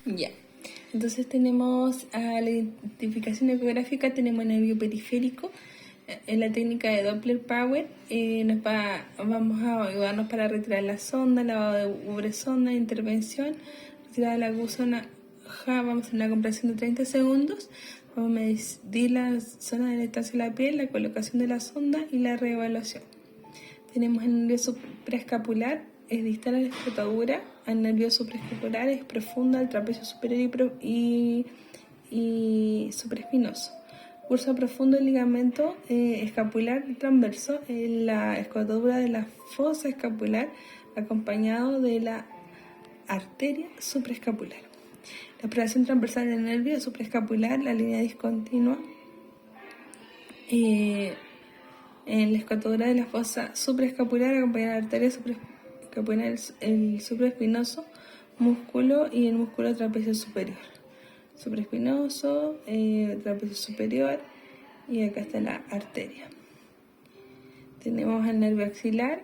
Ya. Entonces tenemos a la identificación ecográfica, tenemos el nervio periférico. En la técnica de Doppler Power vamos a ayudarnos para retirar la sonda, lavado de ubre-sonda, intervención, retirada de la gusona, vamos a hacer una compresión de 30 segundos, vamos a medir la zona de la distancia de la piel, la colocación de la sonda y la reevaluación. Tenemos el nervio supraescapular, es distal a la escotadura, el nervio supraescapular es profundo al trapecio superior y supraespinoso. Curso profundo del ligamento escapular transverso en la escotadura de la fosa escapular, acompañado de la arteria supraescapular. La exploración transversal del nervio supraescapular, la línea discontinua en la escotadura de la fosa supraescapular, acompañada de la arteria supraescapular, el supraespinoso músculo y el músculo trapecio superior. Supraespinoso, trapecio superior, y acá está la arteria. Tenemos el nervio axilar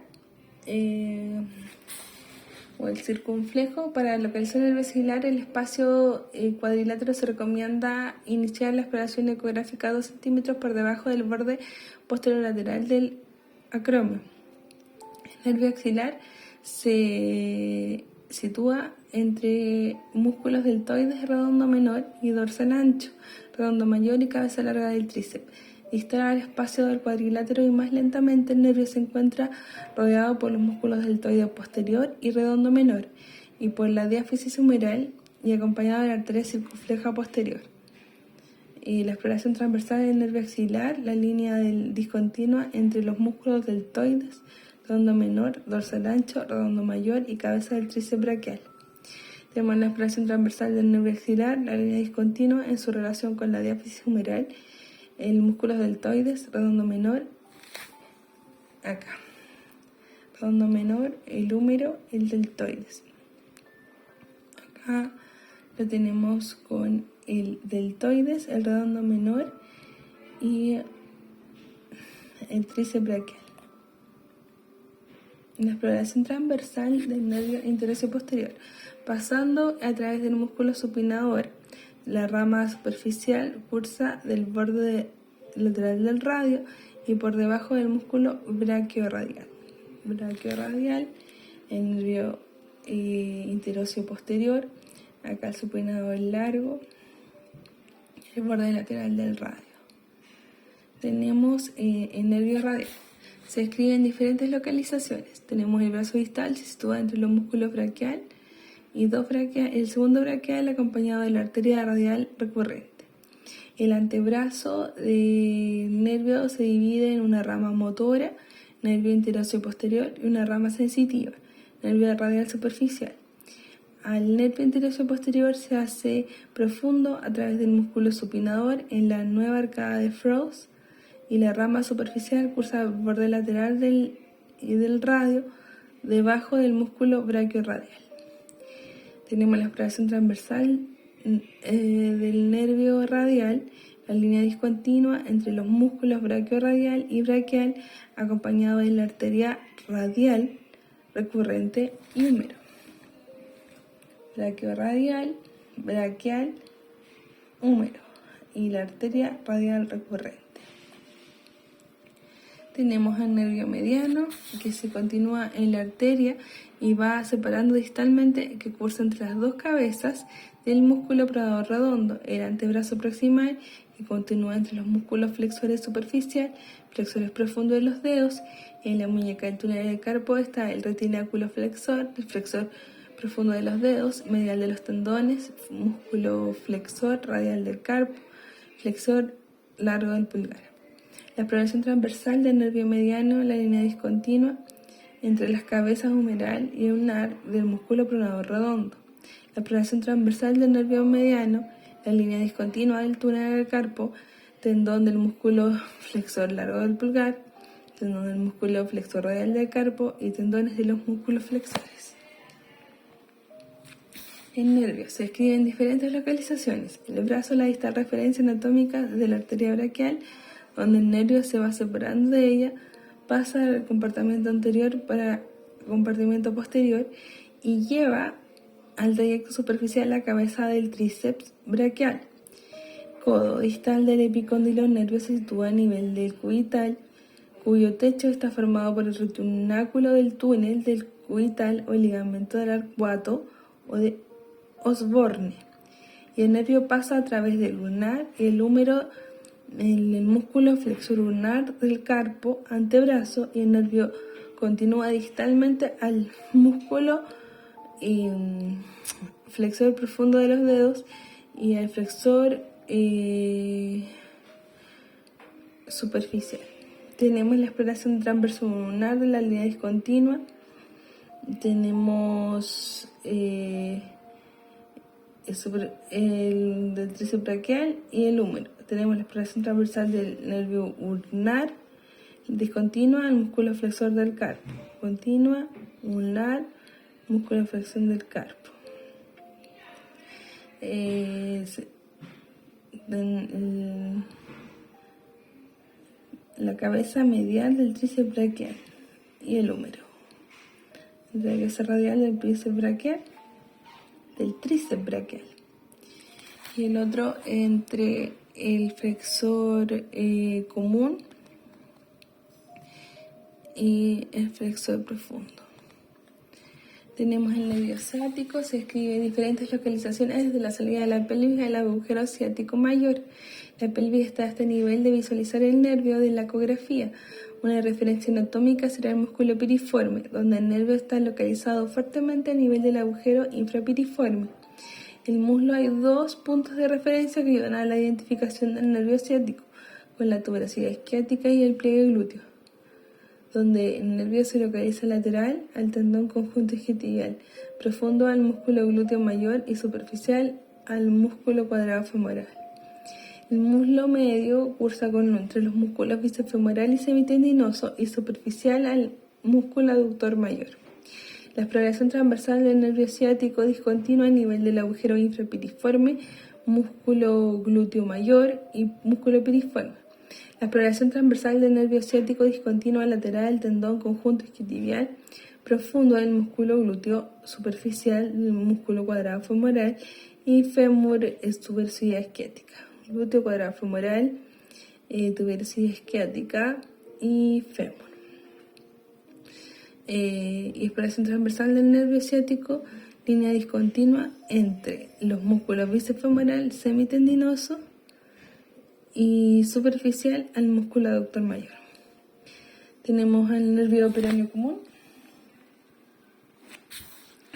o el circunflejo. Para localizar el nervio axilar, el espacio cuadrilátero, se recomienda iniciar la exploración ecográfica 2 centímetros por debajo del borde posterolateral del acromio. El nervio axilar se sitúa entre músculos deltoides redondo menor y dorsal ancho, redondo mayor y cabeza larga del tríceps. Distal al espacio del cuadrilátero y más lentamente el nervio se encuentra rodeado por los músculos deltoide posterior y redondo menor y por la diáfisis humeral y acompañado de la arteria circunfleja posterior. Y la exploración transversal del nervio axilar, la línea discontinua entre los músculos deltoides, redondo menor, dorsal ancho, redondo mayor y cabeza del tríceps braquial. Tenemos la exploración transversal del nervio axilar, la línea discontinua en su relación con la diáfisis humeral, el músculo deltoides, redondo menor, acá. Redondo menor, el húmero, el deltoides. Acá lo tenemos con el deltoides, el redondo menor y el tríceps braquial. La exploración transversal del nervio interosseo posterior, pasando a través del músculo supinador, la rama superficial cursa del borde lateral del radio y por debajo del músculo brachiorradial. Brachiorradial, el nervio interosseo posterior, acá el supinador largo, el borde lateral del radio. Tenemos el nervio radial. Se escribe en diferentes localizaciones. Tenemos el brazo distal, se sitúa entre los músculos braquial y el segundo braquial acompañado de la arteria radial recurrente. El antebrazo del nervio se divide en una rama motora, nervio interosseo posterior, y una rama sensitiva, nervio radial superficial. Al nervio interosseo posterior se hace profundo a través del músculo supinador en la nueva arcada de Frost, y la rama superficial cursa el borde lateral del radio debajo del músculo brachiorradial. Tenemos la exploración transversal del nervio radial, la línea discontinua entre los músculos brachiorradial y braquial, acompañado de la arteria radial recurrente y húmero. Brachiorradial, braquial, húmero y la arteria radial recurrente. Tenemos el nervio mediano, que se continúa en la arteria y va separando distalmente, que cursa entre las dos cabezas del músculo pronador redondo, el antebrazo proximal, que continúa entre los músculos flexores superficial, flexores profundos de los dedos. En la muñeca del túnel del carpo está el retináculo flexor, el flexor profundo de los dedos, medial de los tendones, músculo flexor radial del carpo, flexor largo del pulgar. La exploración transversal del nervio mediano, la línea discontinua entre las cabezas humeral y ulnar del músculo pronador redondo. La exploración transversal del nervio mediano, la línea discontinua del túnel del carpo, tendón del músculo flexor largo del pulgar, tendón del músculo flexor radial del carpo y tendones de los músculos flexores. El nervio se escribe en diferentes localizaciones. El brazo, la distal referencia anatómica de la arteria braquial, donde el nervio se va separando de ella, pasa del compartimento anterior para el compartimento posterior y lleva al trayecto superficial de la cabeza del tríceps braquial. Codo distal del epicóndilo nervio se sitúa a nivel del cubital, cuyo techo está formado por el retináculo del túnel del cubital o el ligamento del arcuato o de Osborne. Y el nervio pasa a través del lunar y el húmero en el músculo flexor lunar del carpo, antebrazo, y el nervio continúa distalmente al músculo flexor profundo de los dedos y al flexor superficial. Tenemos la exploración transverso lunar de la línea discontinua. Tenemos el del tríceps braquial y el húmero. Tenemos la exploración transversal del nervio ulnar discontinua, el músculo flexor del carpo. Continua, ulnar, músculo flexor del carpo. La cabeza medial del tríceps braquial y el húmero. La cabeza radial del tríceps braquial, y el otro entre el flexor común y el flexor profundo. Tenemos el nervio ciático, se escribe en diferentes localizaciones desde la salida de la pelvis al agujero ciático mayor. La pelvis está a este nivel de visualizar el nervio de la ecografía. Una referencia anatómica será el músculo piriforme, donde el nervio está localizado fuertemente a nivel del agujero infrapiriforme. En el muslo hay dos puntos de referencia que ayudan a la identificación del nervio ciático, con la tuberosidad isquiática y el pliegue glúteo, donde el nervio se localiza lateral al tendón conjunto isquiotibial, profundo al músculo glúteo mayor y superficial al músculo cuadrado femoral. El muslo medio cursa entre los músculos bíceps femoral y semitendinoso y superficial al músculo aductor mayor. La exploración transversal del nervio ciático discontinua a nivel del agujero infrapiriforme, músculo glúteo mayor y músculo piriforme. La exploración transversal del nervio ciático discontinua lateral al tendón conjunto isquiotibial, profundo del músculo glúteo superficial del músculo cuadrado femoral y fémur tuberosidad isquiática. Glúteo cuadrado femoral, tuberosidad isquiática y fémur. Y exploración transversal del nervio ciático, línea discontinua entre los músculos bíceps femoral semitendinoso y superficial al músculo aductor mayor. Tenemos el nervio peroneo común.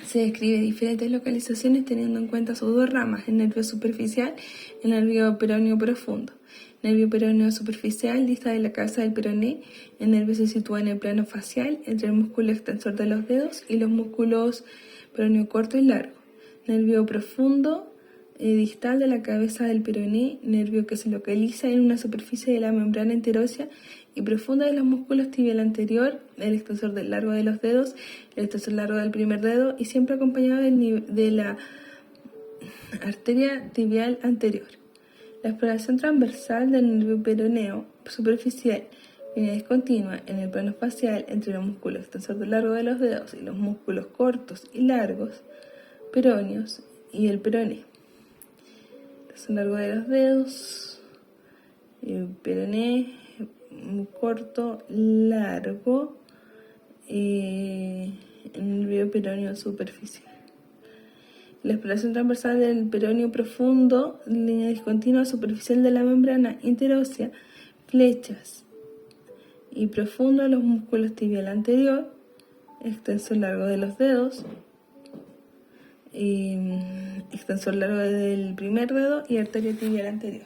Se describe diferentes localizaciones teniendo en cuenta sus dos ramas, el nervio superficial y el nervio peroneo profundo. El nervio peroneo superficial dista de la cabeza del peroné. El nervio se sitúa en el plano facial entre el músculo extensor de los dedos y los músculos peroneo corto y largo. Nervio profundo distal de la cabeza del peroné, nervio que se localiza en una superficie de la membrana enterósea y profunda de los músculos tibial anterior, el extensor del largo de los dedos, el extensor largo del primer dedo y siempre acompañado de la arteria tibial anterior. La exploración transversal del nervio peroneo superficial, línea discontinua en el plano facial entre los músculos extensor del largo de los dedos y los músculos cortos y largos peróneos y el peroné. Extensor largo de los dedos, el peroné corto, largo, el nervio peroneo superficial. La exploración transversal del peroneo profundo, línea discontinua superficial de la membrana interósea, flechas y profundo a los músculos tibial anterior, extensor largo de los dedos, extensor largo del primer dedo y arteria tibial anterior.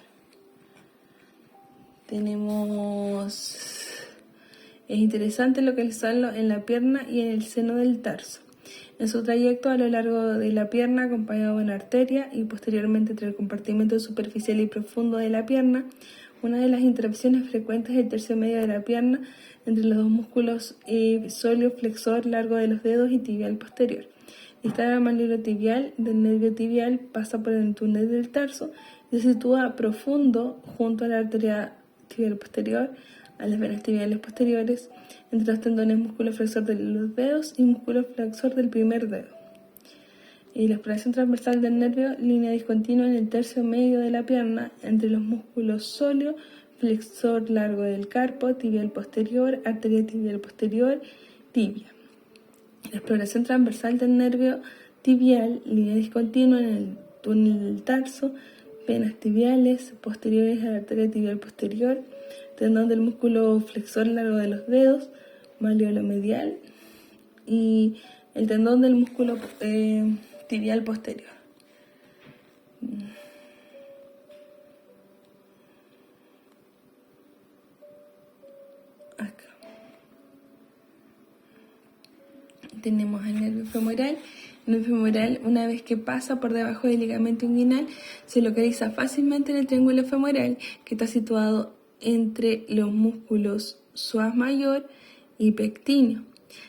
Es interesante localizarlo en la pierna y en el seno del tarso. En su trayecto a lo largo de la pierna, acompañado de una arteria y posteriormente entre el compartimento superficial y profundo de la pierna, una de las interrupciones frecuentes del tercio medio de la pierna entre los dos músculos sóleo flexor largo de los dedos y tibial posterior. Distal al manubrio tibial del nervio tibial, pasa por el túnel del tarso y se sitúa profundo junto a la arteria tibial posterior, a las venas tibiales posteriores, entre los tendones músculo flexor de los dedos y músculo flexor del primer dedo. Y la exploración transversal del nervio, línea discontinua en el tercio medio de la pierna, entre los músculos sóleo, flexor largo del carpo, tibial posterior, arteria tibial posterior, tibia. La exploración transversal del nervio tibial, línea discontinua en el túnel del tarso, venas tibiales posteriores a la arteria tibial posterior, tendón del músculo flexor largo de los dedos, malleolo medial, y el tendón del músculo tibial posterior. Acá tenemos el nervio femoral. El nervio femoral, una vez que pasa por debajo del ligamento inguinal, se localiza fácilmente en el triángulo femoral, que está situado entre los músculos psoas mayor y pectíneo,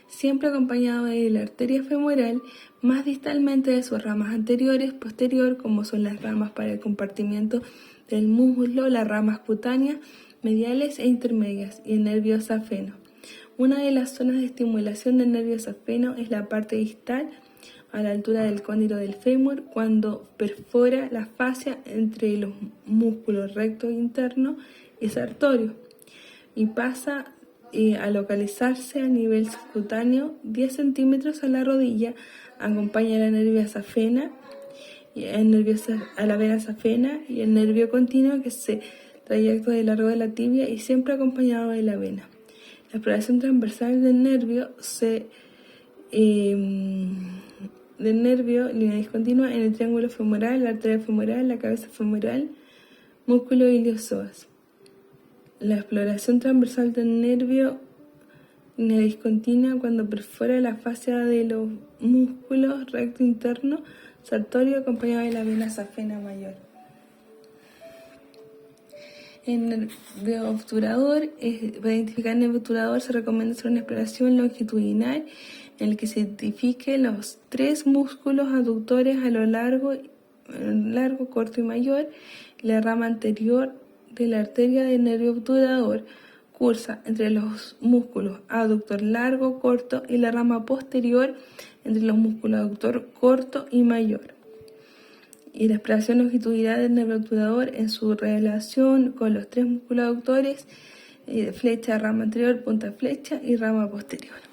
siempre acompañado de la arteria femoral, más distalmente de sus ramas anteriores, posterior, como son las ramas para el compartimiento del muslo, las ramas cutáneas, mediales e intermedias, y el nervio safeno. Una de las zonas de estimulación del nervio safeno es la parte distal, a la altura del cóndilo del fémur, cuando perfora la fascia entre los músculos recto interno y sartorio, y pasa a localizarse a nivel subcutáneo 10 centímetros a la rodilla. Acompaña a la nervia safena, a la vena safena y el nervio continuo, que se trayecto de largo de la tibia y siempre acompañado de la vena. La exploración transversal del nervio línea discontinua en el triángulo femoral, la arteria femoral, la cabeza femoral, músculo iliosoas. La exploración transversal del nervio, línea discontinua cuando perfora la fascia de los músculos recto interno, sartorio, acompañado de la vena safena mayor. El nervio obturador, para identificar el nervio obturador se recomienda hacer una exploración longitudinal en el que se identifiquen los 3 músculos aductores a lo largo, corto y mayor. La rama anterior de la arteria del nervio obturador cursa entre los músculos aductor largo, corto, y la rama posterior entre los músculos aductor corto y mayor. Y la exploración longitudinal del nervio obturador en su relación con los 3 músculos aductores, flecha, rama anterior, punta flecha y rama posterior.